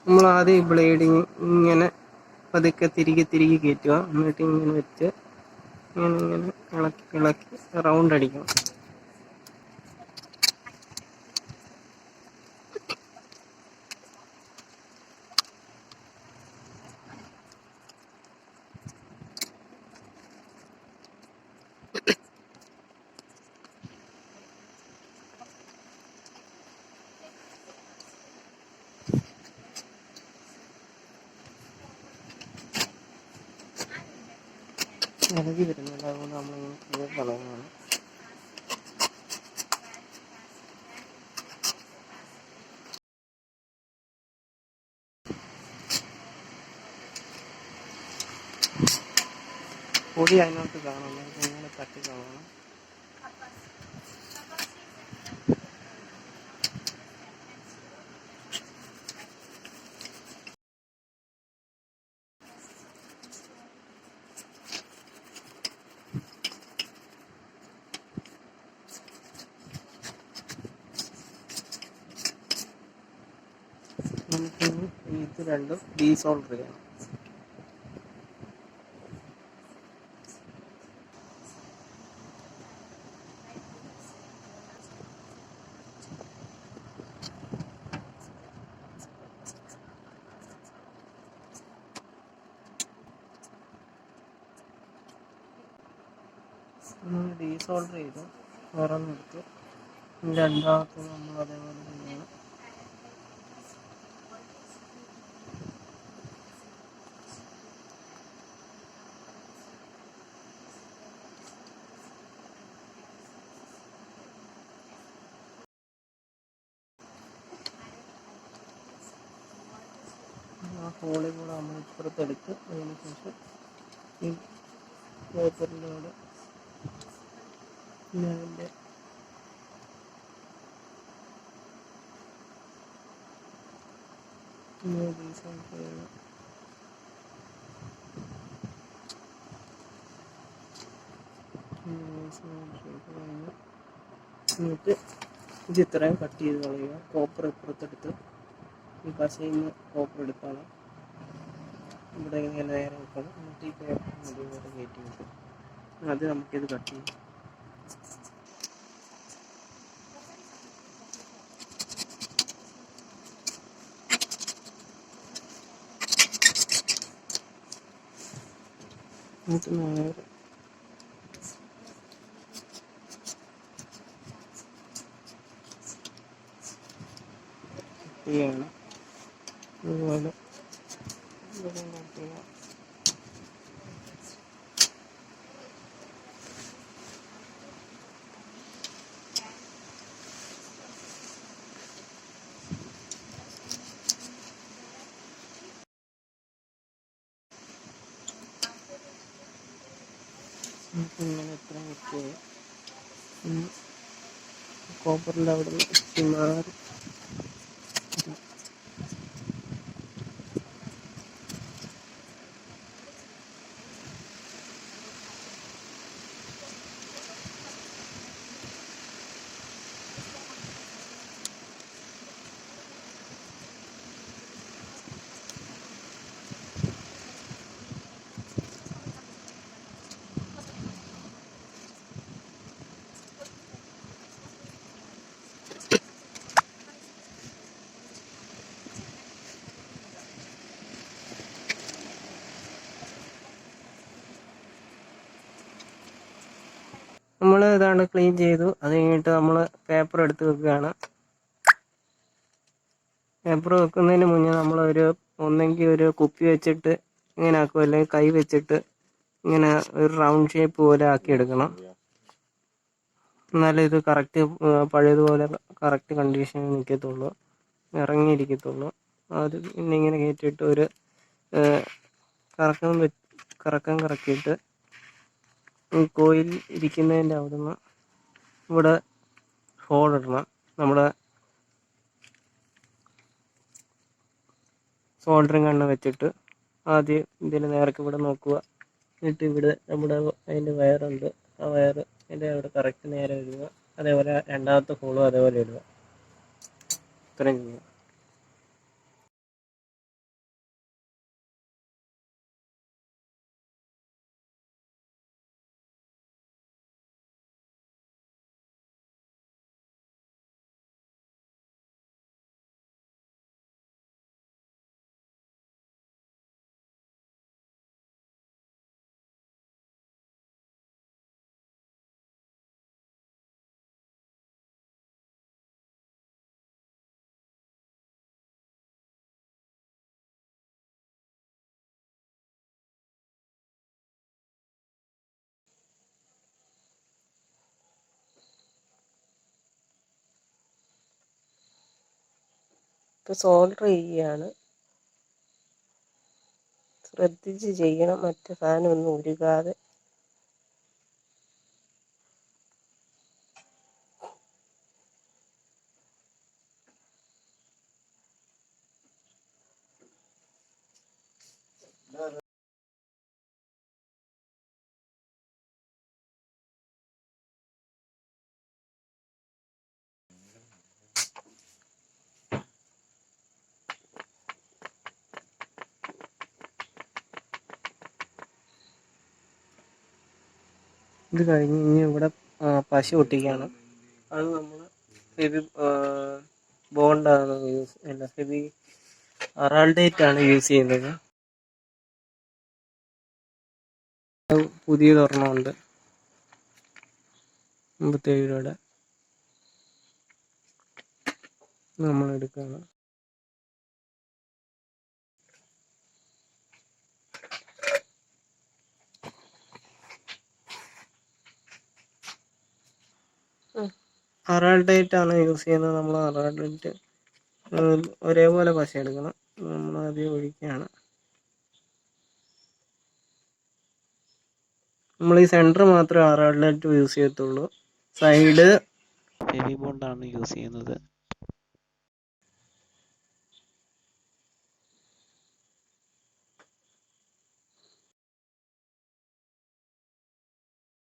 നമ്മൾ ആദ്യം ഈ ബ്ലേഡിങ് ഇങ്ങനെ പതുക്കെ തിരികെ കയറ്റുക. എന്നിട്ട് ഇങ്ങനെ വെച്ച് ഇങ്ങനെ ഇളക്കി റൗണ്ട് അടിക്കണം. ഇളകി വരുന്നുണ്ട്, അതുകൊണ്ട് നമ്മളിങ്ങനെ കളയുന്നതാണ്. പൊടി അതിനകത്ത് കാണണം, ഇങ്ങനെ തട്ടി കാണണം. നമുക്കിനി ഇത് രണ്ടും ഡീസോൾഡർ ചെയ്യണം. ഡീസോൾഡർ ചെയ്ത് തുറന്നെടുത്ത് രണ്ടാമത്തെ നമ്മൾ അതേപോലെ ചെയ്യണം. ആ ഹോളിൽ കൂടെ നമ്മൾ ഇപ്പുറത്തെടുത്ത് അതിന് ശേഷം ഈ പേപ്പറിൻ്റെ കൂടെ പിന്നെ അതിൻ്റെ ഡീസോൾഡർ ചെയ്യണം. എന്നിട്ട് ഇത് ഇത്രയും കട്ട് ചെയ്ത് കളയുക. കോപ്പർ ഇപ്പുറത്തെടുത്ത് ഈ പശയിൽ നിന്ന് കോപ്പർ എടുക്കണം. ഇവിടെ ഇങ്ങനെ നേരെ വെക്കണം. എന്നിട്ട് ഈ പേപ്പർ അതേപോലെ കയറ്റി വെക്കും. അത് നമുക്കിത് കട്ട് ചെയ്യാം. എന്നിട്ട് നേരെ ചെയ്യണം. അതുപോലെ കട്ട് ചെയ്യാം. ഇങ്ങനെ എത്ര വെച്ച് കോപ്പറിൻ്റെ അവിടെ നിന്ന് മാറി നമ്മൾ ഇതാണ് ക്ലീൻ ചെയ്തു. അത് കഴിഞ്ഞിട്ട് നമ്മൾ പേപ്പർ എടുത്ത് വെക്കുകയാണ്. പേപ്പർ വെക്കുന്നതിന് മുന്നേ നമ്മളൊരു ഒന്നെങ്കിൽ ഒരു കുപ്പി വെച്ചിട്ട് ഇങ്ങനെ ആക്കും, അല്ലെങ്കിൽ കൈ വെച്ചിട്ട് ഇങ്ങനെ ഒരു റൗണ്ട് ഷേപ്പ് പോലെ ആക്കി എടുക്കണം. എന്നാലേ ഇത് കറക്റ്റ് പഴയതുപോലെ കറക്റ്റ് കണ്ടീഷനിൽ നിൽക്കത്തുള്ളൂ, ഇറങ്ങിയിരിക്കത്തുള്ളൂ. അത് പിന്നെ ഇങ്ങനെ കയറ്റിയിട്ട് ഒരു കറക്കം കറക്കിയിട്ട് ഈ കോയിൽ ഇരിക്കുന്നതിൻ്റെ അവിടെ നിന്ന് ഇവിടെ ഹോൾ ഇടണം. നമ്മുടെ സോൾഡറിങ് കണ്ണ് വെച്ചിട്ട് ആദ്യം ഇതിന് നേർക്ക് ഇവിടെ നോക്കുക. എന്നിട്ട് ഇവിടെ നമ്മുടെ അതിൻ്റെ വയറുണ്ട്, ആ വയർ അതിൻ്റെ അവിടെ കറക്റ്റ് നേരെ ഇടുക. അതേപോലെ രണ്ടാമത്തെ ഹോളും അതേപോലെ ഇടുക. ഇത്രയും ചെയ്യുക. ഇപ്പോൾ സോൾഡർ ചെയ്യുകയാണ്. ശ്രദ്ധിച്ച് ചെയ്യണം, മറ്റു സാധനമൊന്നും ഉരുകാതെ. ഇത് കഴിഞ്ഞ് ഇനി ഇവിടെ പശ ഒട്ടിക്കുകയാണ്. അത് നമ്മൾ ഫെബി ബോണ്ടാണ് ഫെബി അറാൾഡേറ്റ് ആണ് യൂസ് ചെയ്യുന്നത്. പുതിയതൊരെണ്ണമുണ്ട് 57 രൂപയുടെ, നമ്മൾ എടുക്കുകയാണ്. അറാൾഡേറ്റ് ആണ് യൂസ് ചെയ്യുന്നത്. നമ്മൾ അറാൾഡേറ്റ് ഒരേപോലെ പശ എടുക്കണം. നമ്മൾ ആദ്യം ഒഴിക്കുകയാണ്. നമ്മൾ ഈ സെൻറ്റർ മാത്രമേ അറാൾഡേറ്റ് യൂസ് ചെയ്യത്തുള്ളൂ. സൈഡ് ഫെവി ബോണ്ടാണ് യൂസ് ചെയ്യുന്നത്.